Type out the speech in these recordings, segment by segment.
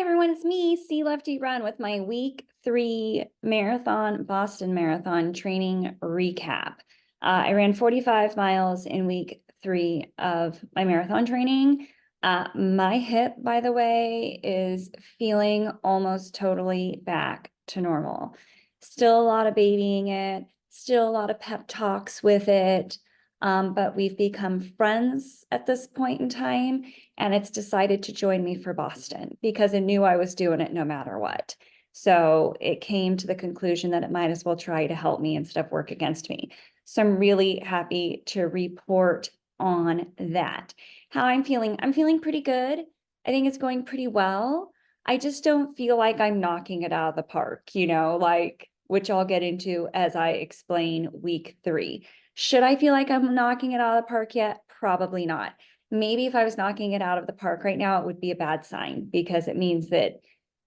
Hi everyone, it's me, C Lefty Run with my week 3 marathon, Boston Marathon training recap. I ran 45 miles in week 3 of my marathon training. My hip, by the way, is feeling almost totally back to normal. Still a lot of babying it, still a lot of pep talks with it, but we've become friends at this point in time. And it's decided to join me for Boston because it knew I was doing it no matter what. So it came to the conclusion that it might as well try to help me instead of work against me. So I'm really happy to report on that. How I'm feeling pretty good. I think it's going pretty well. I just don't feel like I'm knocking it out of the park, which I'll get into as I explain week 3. Should I feel like I'm knocking it out of the park yet? Probably not. Maybe if I was knocking it out of the park right now, it would be a bad sign because it means that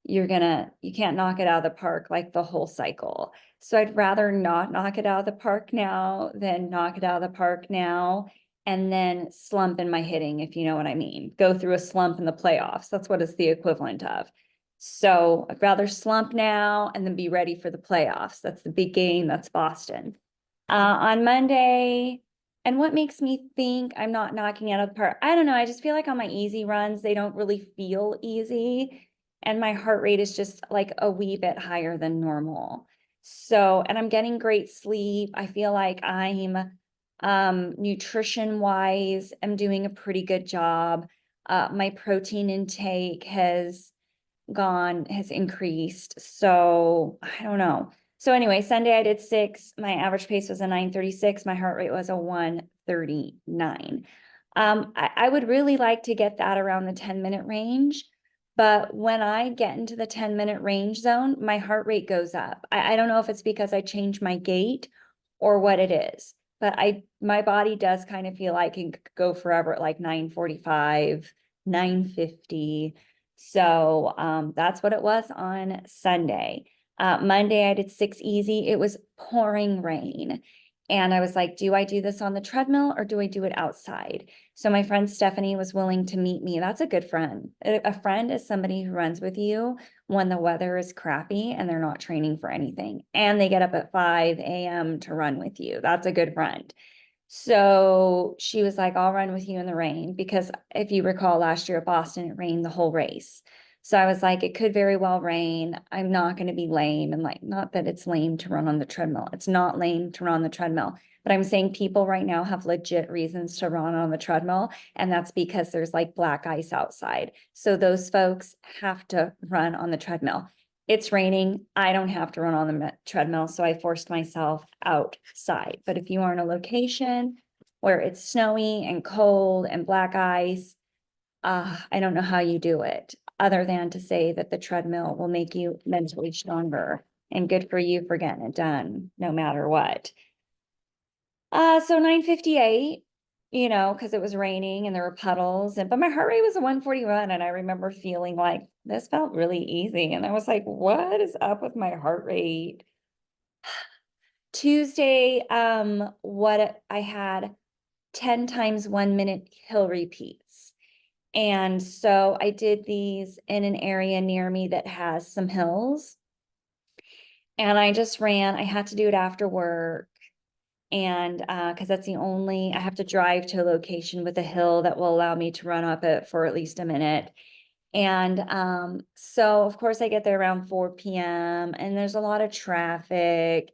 you can't knock it out of the park like the whole cycle. So I'd rather not knock it out of the park now than knock it out of the park now and then slump in my hitting, if you know what I mean. Go through a slump in the playoffs. That's what it's the equivalent of. So I'd rather slump now and then be ready for the playoffs. That's the big game. That's Boston. On Monday, and what makes me think I'm not knocking it out of the park? I don't know. I just feel like on my easy runs, they don't really feel easy. And my heart rate is just like a wee bit higher than normal. So, and I'm getting great sleep. I feel like I'm nutrition wise, I'm doing a pretty good job. My protein intake has increased. So I don't know. So anyway, Sunday I did 6. My average pace was a 9:36. My heart rate was a 1:39. I would really like to get that around the 10-minute range. But when I get into the 10-minute range zone, my heart rate goes up. I don't know if it's because I changed my gait or what it is, but my body does kind of feel like it could go forever at like 9:45, 9:50. So that's what it was on Sunday. Monday, I did 6 easy. It was pouring rain. And I was like, do I do this on the treadmill or do I do it outside? So my friend Stephanie was willing to meet me. That's a good friend. A friend is somebody who runs with you when the weather is crappy and they're not training for anything. And they get up at 5 a.m. to run with you. That's a good friend. So she was like, I'll run with you in the rain because if you recall last year at Boston, it rained the whole race. So I was like, it could very well rain. I'm not going to be lame. And like, not that it's lame to run on the treadmill. It's not lame to run on the treadmill. But I'm saying people right now have legit reasons to run on the treadmill. And that's because there's like black ice outside. So those folks have to run on the treadmill. It's raining. I don't have to run on the treadmill. So I forced myself outside. But if you are in a location where it's snowy and cold and black ice, I don't know how you do it other than to say that the treadmill will make you mentally stronger and good for you for getting it done no matter what. So 9:58, because it was raining and there were puddles, but my heart rate was a 141, and I remember feeling like this felt really easy. And I was like, what is up with my heart rate? Tuesday, what I had 10 times 1 minute hill repeats. And so I did these in an area near me that has some hills. And I just ran, I had to do it after work. And because that's I have to drive to a location with a hill that will allow me to run up it for at least a minute. And so of course I get there around 4 p.m. and there's a lot of traffic.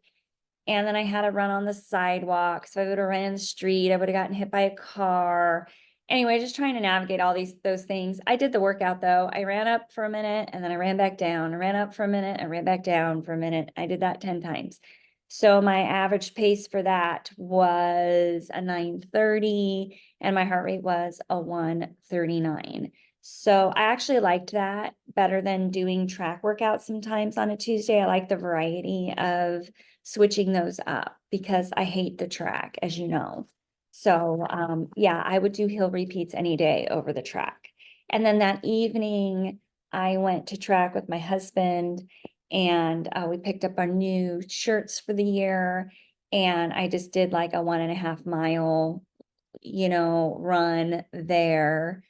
And then I had to run on the sidewalk. So I would have ran in the street. I would have gotten hit by a car. Anyway, just trying to navigate those things. I did the workout though. I ran up for a minute and then I ran back down. I ran up for a minute. I ran back down for a minute. I did that 10 times. So my average pace for that was a 9:30 and my heart rate was a 1:39. So I actually liked that better than doing track workouts sometimes on a Tuesday. I like the variety of switching those up because I hate the track, as you know. So yeah, I would do hill repeats any day over the track. And then that evening, I went to track with my husband and we picked up our new shirts for the year. And I just did like a 1.5 mile, run there.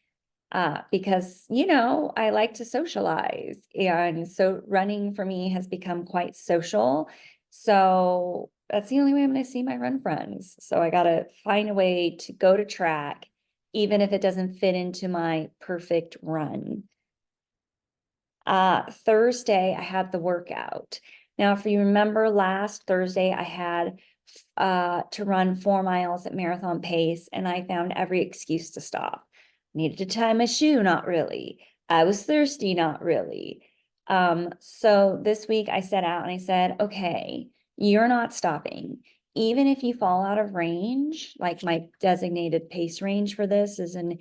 Because, I like to socialize. And so running for me has become quite social. So that's the only way I'm going to see my run friends. So I got to find a way to go to track, even if it doesn't fit into my perfect run. Thursday, I had the workout. Now, if you remember last Thursday, I had to run 4 miles at marathon pace, and I found every excuse to stop. Needed to tie my shoe, not really. I was thirsty, not really. So this week I set out and I said, okay, you're not stopping. Even if you fall out of range, like my designated pace range for this is an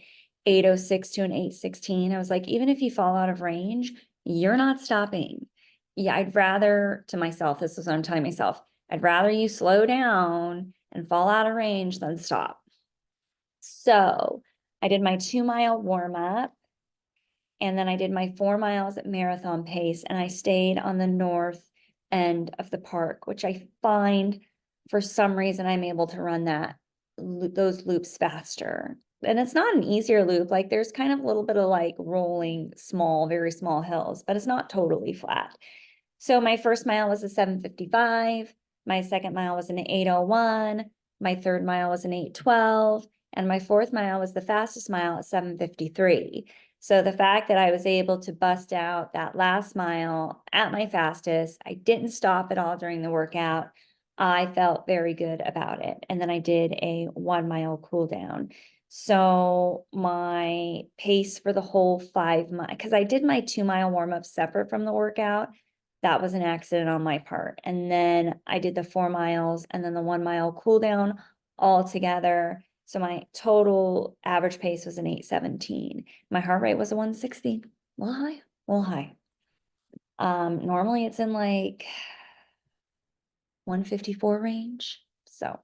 8:06 to an 8:16. I was like, even if you fall out of range, you're not stopping. Yeah, I'd rather, to myself, this is what I'm telling myself, I'd rather you slow down and fall out of range than stop. So I did my 2 mile warm up, and then I did my 4 miles at marathon pace, and I stayed on the north end of the park, which I find for some reason I'm able to run those loops faster. And it's not an easier loop. Like there's kind of a little bit of like rolling very small hills, but it's not totally flat. So my first mile was a 7:55. My second mile was an 8:01. My third mile was an 8:12. And my fourth mile was the fastest mile at 7:53. So the fact that I was able to bust out that last mile at my fastest, I didn't stop at all during the workout. I felt very good about it. And then I did a 1 mile cool down. So my pace for the whole 5 mile, because I did my 2 mile warm up separate from the workout. That was an accident on my part. And then I did the 4 miles and then the 1 mile cool down all together. So my total average pace was an 8:17. My heart rate was a 160. A little high, a little high. Normally it's in like 154 range. So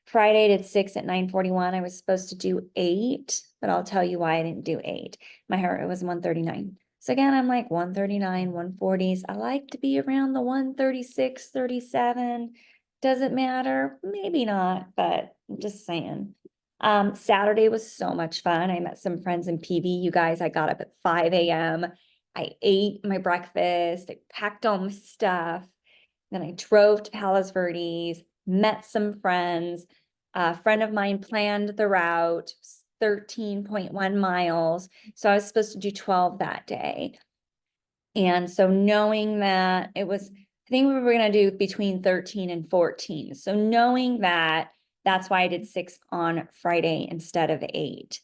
Friday did 6 at 9:41. I was supposed to do 8, but I'll tell you why I didn't do 8. My heart rate was 139. So again, I'm like 139, 140s. I like to be around the 136, 37. Does it matter? Maybe not, but I'm just saying. Saturday was so much fun. I met some friends in PV. You guys, I got up at 5 a.m. I ate my breakfast. I packed all my stuff. Then I drove to Palos Verdes, met some friends. A friend of mine planned the route, 13.1 miles. So I was supposed to do 12 that day. And so knowing that I think we were going to do between 13 and 14. So knowing that, that's why I did 6 on Friday instead of 8,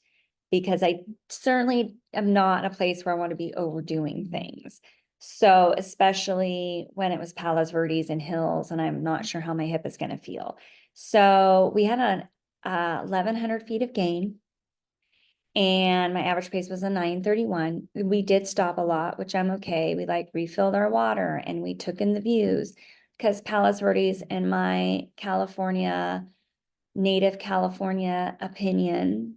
because I certainly am not in a place where I want to be overdoing things. So especially when it was Palos Verdes and hills, and I'm not sure how my hip is going to feel. So we had an 1,100 feet of gain, and my average pace was a 9:31. We did stop a lot, which I'm okay. We like refilled our water and we took in the views, because Palos Verdes, in my native California opinion,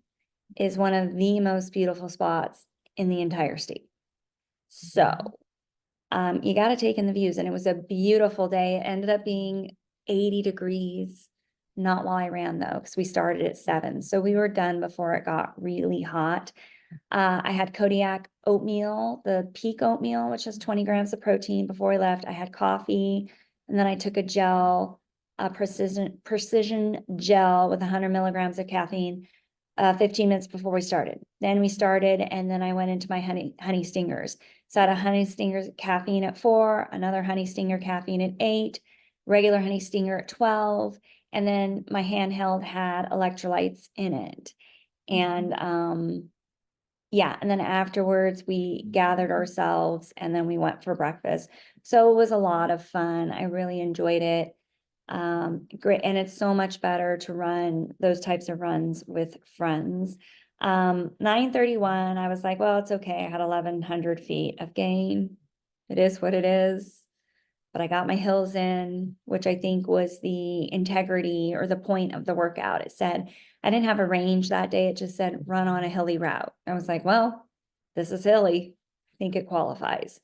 is one of the most beautiful spots in the entire state. So you got to take in the views, and it was a beautiful day. It ended up being 80 degrees, not while I ran though, because we started at 7. So we were done before it got really hot. I had Kodiak oatmeal, the peak oatmeal, which has 20 grams of protein. Before I left, I had coffee, and then I took a precision gel with 100 milligrams of caffeine 15 minutes before we started. Then we started, and then I went into my honey stingers. So I had a honey stinger caffeine at 4, another honey stinger caffeine at 8, regular honey stinger at 12, and then my handheld had electrolytes in it. And yeah, and then afterwards we gathered ourselves and then we went for breakfast. So it was a lot of fun. I really enjoyed it. Great. And it's so much better to run those types of runs with friends. 9:31, I was like, well, it's okay. I had 1,100 feet of gain. It is what it is. But I got my hills in, which I think was the integrity or the point of the workout. It said, I didn't have a range that day. It just said run on a hilly route. I was like, well, this is hilly. I think it qualifies.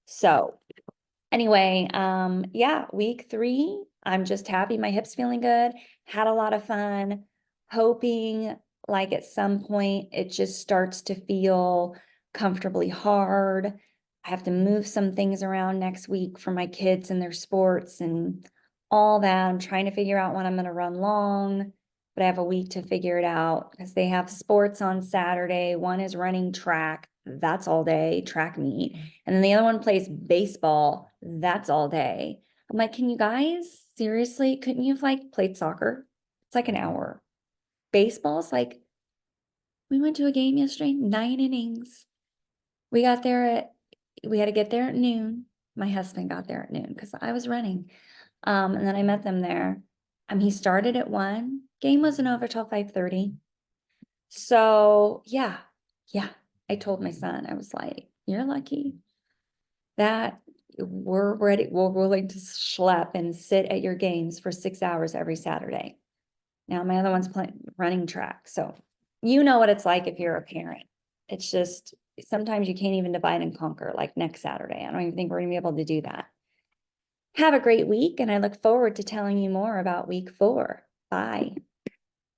So anyway, yeah, week 3, I'm just happy. My hip's feeling good. Had a lot of fun, hoping like at some point it just starts to feel comfortably hard. I have to move some things around next week for my kids and their sports and all that. I'm trying to figure out when I'm gonna run long, but I have a week to figure it out because they have sports on Saturday. One is running track, that's all day, track meet. And then the other one plays baseball, that's all day. I'm like, can you guys, seriously, couldn't you have like played soccer? It's like an hour. Baseball's like, we went to a game yesterday, 9 innings. We got there we had to get there at noon. My husband got there at noon because I was running. And then I met them there. He started at 1. Game wasn't over till 5:30. So yeah. I told my son, I was like, you're lucky that we're willing to schlep and sit at your games for 6 hours every Saturday. Now my other one's running track. So you know what it's like if you're a parent. It's just, sometimes you can't even divide and conquer like next Saturday. I don't even think we're gonna be able to do that. Have a great week, and I look forward to telling you more about week 4. Bye.